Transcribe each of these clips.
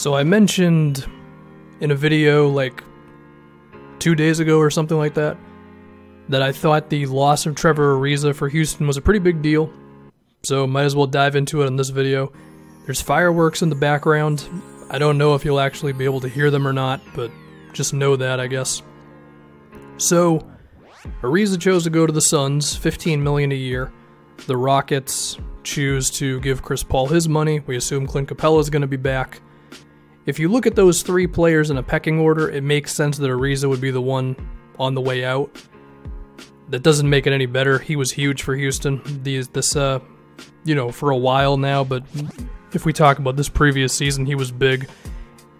So I mentioned in a video like 2 days ago or something like that, that I thought the loss of Trevor Ariza for Houston was a pretty big deal. So might as well dive into it in this video. There's fireworks in the background. I don't know if you'll actually be able to hear them or not, but just know that, I guess. So, Ariza chose to go to the Suns, $15 million a year. The Rockets choose to give Chris Paul his money. We assume Clint Capella is going to be back. If you look at those three players in a pecking order, it makes sense that Ariza would be the one on the way out. That doesn't make it any better. He was huge for Houston for a while now, but if we talk about this previous season, he was big.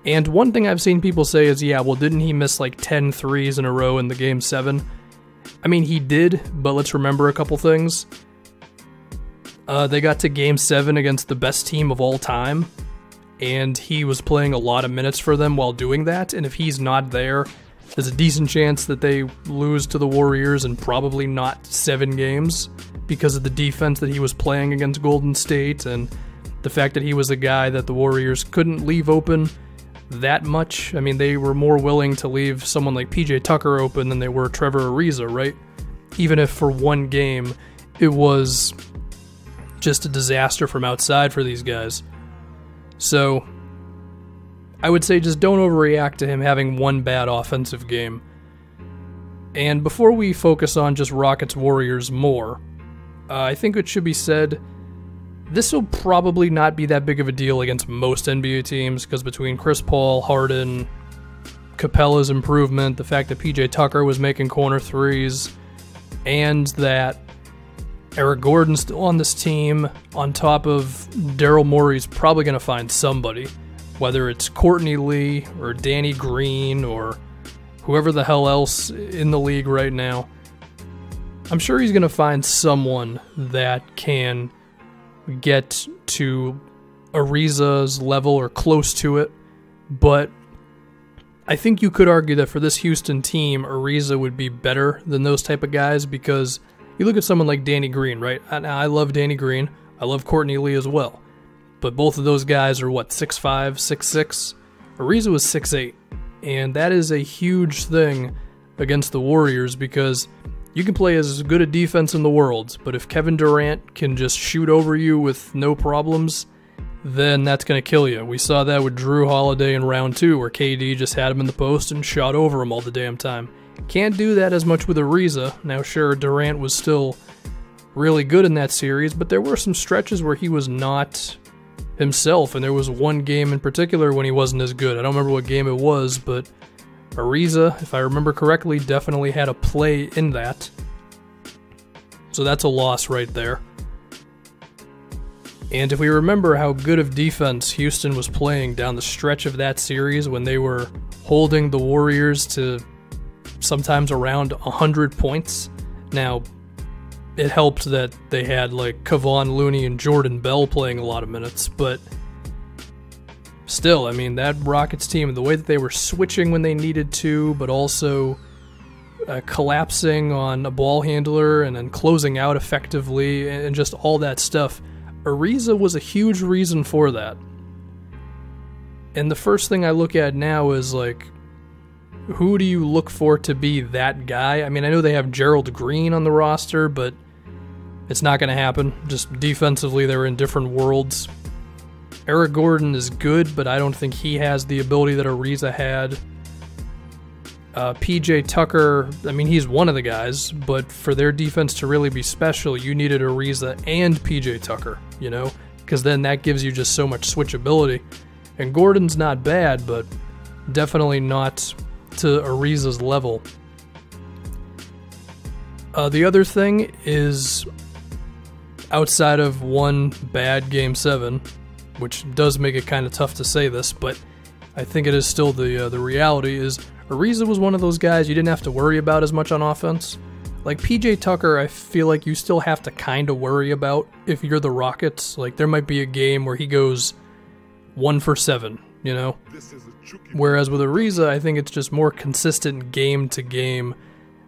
And one thing I've seen people say is, yeah, well, didn't he miss like 10 threes in a row in the Game 7? I mean, he did, but let's remember a couple things. They got to Game 7 against the best team of all time, and he was playing a lot of minutes for them while doing that, and if he's not there, there's a decent chance that they lose to the Warriors in probably not 7 games because of the defense that he was playing against Golden State and the fact that he was a guy that the Warriors couldn't leave open that much. I mean, they were more willing to leave someone like PJ Tucker open than they were Trevor Ariza, right? Even if for one game it was just a disaster from outside for these guys. So I would say just don't overreact to him having one bad offensive game. And before we focus on just Rockets-Warriors more, I think it should be said, this will probably not be that big of a deal against most NBA teams, because between Chris Paul, Harden, Capella's improvement, the fact that PJ Tucker was making corner threes, and that Eric Gordon's still on this team, on top of Daryl Morey's probably going to find somebody, whether it's Courtney Lee or Danny Green or whoever the hell else in the league right now. I'm sure he's going to find someone that can get to Ariza's level or close to it, but I think you could argue that for this Houston team, Ariza would be better than those type of guys, because you look at someone like Danny Green, right? I love Danny Green. I love Courtney Lee as well. But both of those guys are, 6'5", 6'6"? Ariza was 6'8", and that is a huge thing against the Warriors, because you can play as good a defense in the world, but if Kevin Durant can just shoot over you with no problems, then that's going to kill you. We saw that with Drew Holiday in round 2, where KD just had him in the post and shot over him all the damn time. Can't do that as much with Ariza. Now, sure, Durant was still really good in that series, but there were some stretches where he was not himself, and there was one game in particular when he wasn't as good. I don't remember what game it was, but Ariza, if I remember correctly, definitely had a play in that. So that's a loss right there. And if we remember how good of defense Houston was playing down the stretch of that series when they were holding the Warriors to sometimes around 100 points. Now, it helped that they had like Kevon Looney and Jordan Bell playing a lot of minutes, but still, I mean, that Rockets team, the way that they were switching when they needed to, but also collapsing on a ball handler and then closing out effectively and just all that stuff, Ariza was a huge reason for that. And the first thing I look at now is like, who do you look for to be that guy? I mean, I know they have Gerald Green on the roster, but it's not going to happen. Just defensively, they're in different worlds. Eric Gordon is good, but I don't think he has the ability that Ariza had. PJ Tucker, I mean, he's one of the guys, but for their defense to really be special, you needed Ariza and PJ Tucker, because then that gives you just so much switchability. And Gordon's not bad, but definitely not to Ariza's level. The other thing is, outside of one bad Game 7, which does make it kind of tough to say this, but I think it is still the reality, is Ariza was one of those guys you didn't have to worry about as much on offense. Like PJ Tucker, I feel like you still have to kind of worry about if you're the Rockets. Like there might be a game where he goes 1 for 7, Whereas with Ariza, I think it's just more consistent game to game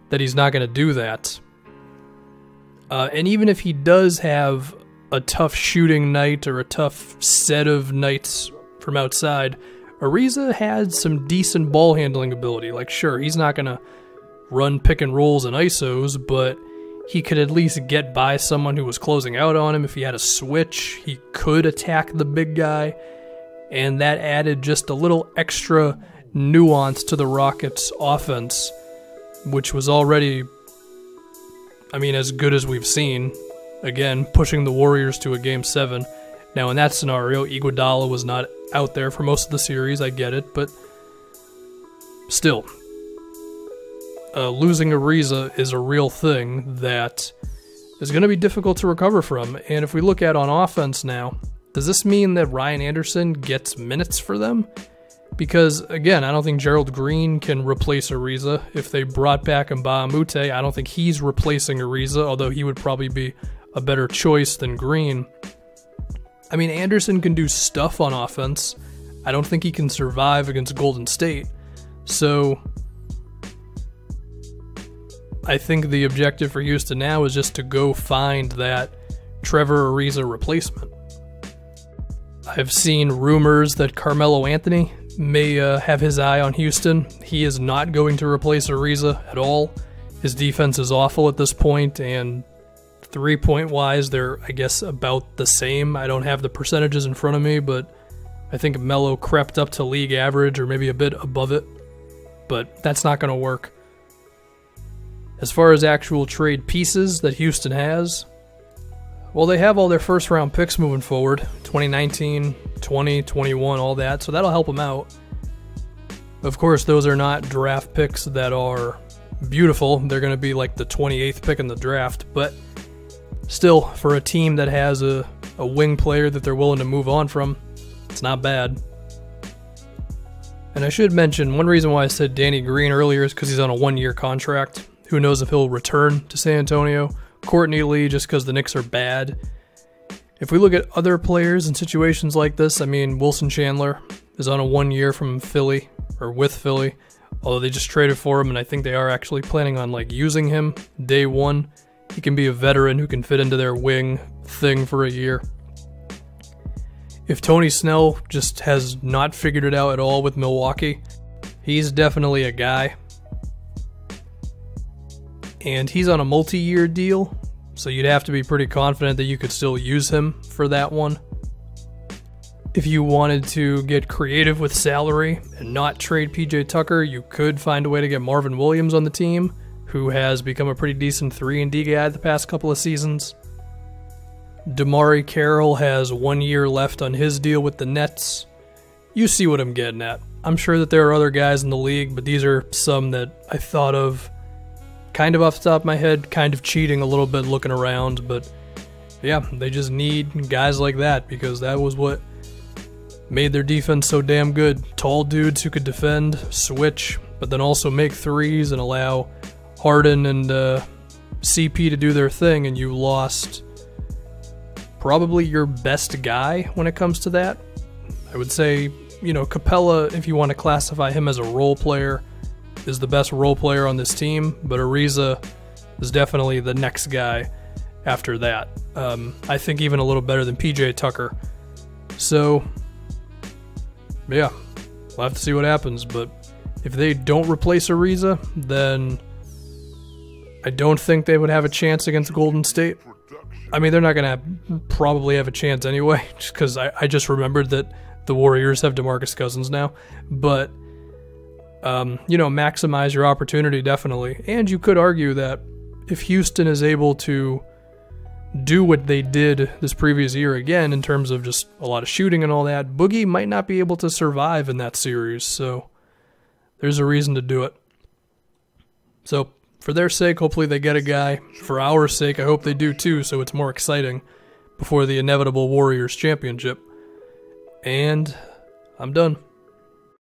that he's not going to do that. And even if he does have a tough shooting night or a tough set of nights from outside, Ariza had some decent ball handling ability. Like, sure, he's not going to run pick and rolls and ISOs, but he could at least get by someone who was closing out on him. If he had a switch, he could attack the big guy, and that added just a little extra nuance to the Rockets' offense, which was already, I mean, as good as we've seen. Again, pushing the Warriors to a Game 7. Now, in that scenario, Iguodala was not out there for most of the series, I get it, but still, losing Ariza is a real thing that is going to be difficult to recover from. And if we look at on offense now, does this mean that Ryan Anderson gets minutes for them? Because, again, I don't think Gerald Green can replace Ariza. If they brought back Mbah a Moute, I don't think he's replacing Ariza, although he would probably be a better choice than Green. I mean, Anderson can do stuff on offense. I don't think he can survive against Golden State. So I think the objective for Houston now is just to go find that Trevor Ariza replacement. I've seen rumors that Carmelo Anthony may have his eye on Houston. He is not going to replace Ariza at all. His defense is awful at this point, and 3-point wise, they're, I guess, about the same. I don't have the percentages in front of me, but I think Melo crept up to league average or maybe a bit above it, but that's not going to work. As far as actual trade pieces that Houston has, well, they have all their first-round picks moving forward, 2019, 20, 21, all that, so that'll help them out. Of course, those are not draft picks that are beautiful. They're going to be like the 28th pick in the draft, but still, for a team that has a wing player that they're willing to move on from, it's not bad. And I should mention, one reason why I said Danny Green earlier is because he's on a one-year contract. Who knows if he'll return to San Antonio. Courtney Lee, just because the Knicks are bad. If we look at other players in situations like this, I mean, Wilson Chandler is on a 1 year from Philly, or with Philly, although they just traded for him, and I think they are actually planning on using him day one. He can be a veteran who can fit into their wing thing for a year. If Tony Snell just has not figured it out at all with Milwaukee, he's definitely a guy. And he's on a multi-year deal, so you'd have to be pretty confident that you could still use him for that one. If you wanted to get creative with salary and not trade PJ Tucker, you could find a way to get Marvin Williams on the team, who has become a pretty decent 3-and-D guy the past couple of seasons. DeMarre Carroll has 1 year left on his deal with the Nets. You see what I'm getting at. I'm sure that there are other guys in the league, but these are some that I thought of kind of off the top of my head, kind of cheating a little bit looking around, but yeah, they just need guys like that because that was what made their defense so damn good. Tall dudes who could defend, switch, but then also make threes and allow Harden and CP to do their thing, and you lost probably your best guy when it comes to that. I would say, Capella, if you want to classify him as a role player, is the best role player on this team, but Ariza is definitely the next guy after that. I think even a little better than PJ Tucker. So, yeah, we'll have to see what happens, but if they don't replace Ariza, then I don't think they would have a chance against Golden State. I mean, they're not going to probably have a chance anyway, just because I just remembered that the Warriors have DeMarcus Cousins now, but maximize your opportunity, definitely. And you could argue that if Houston is able to do what they did this previous year again in terms of just a lot of shooting and all that, Boogie might not be able to survive in that series, so there's a reason to do it. So, for their sake, hopefully they get a guy. For our sake, I hope they do too, so it's more exciting before the inevitable Warriors championship. And I'm done.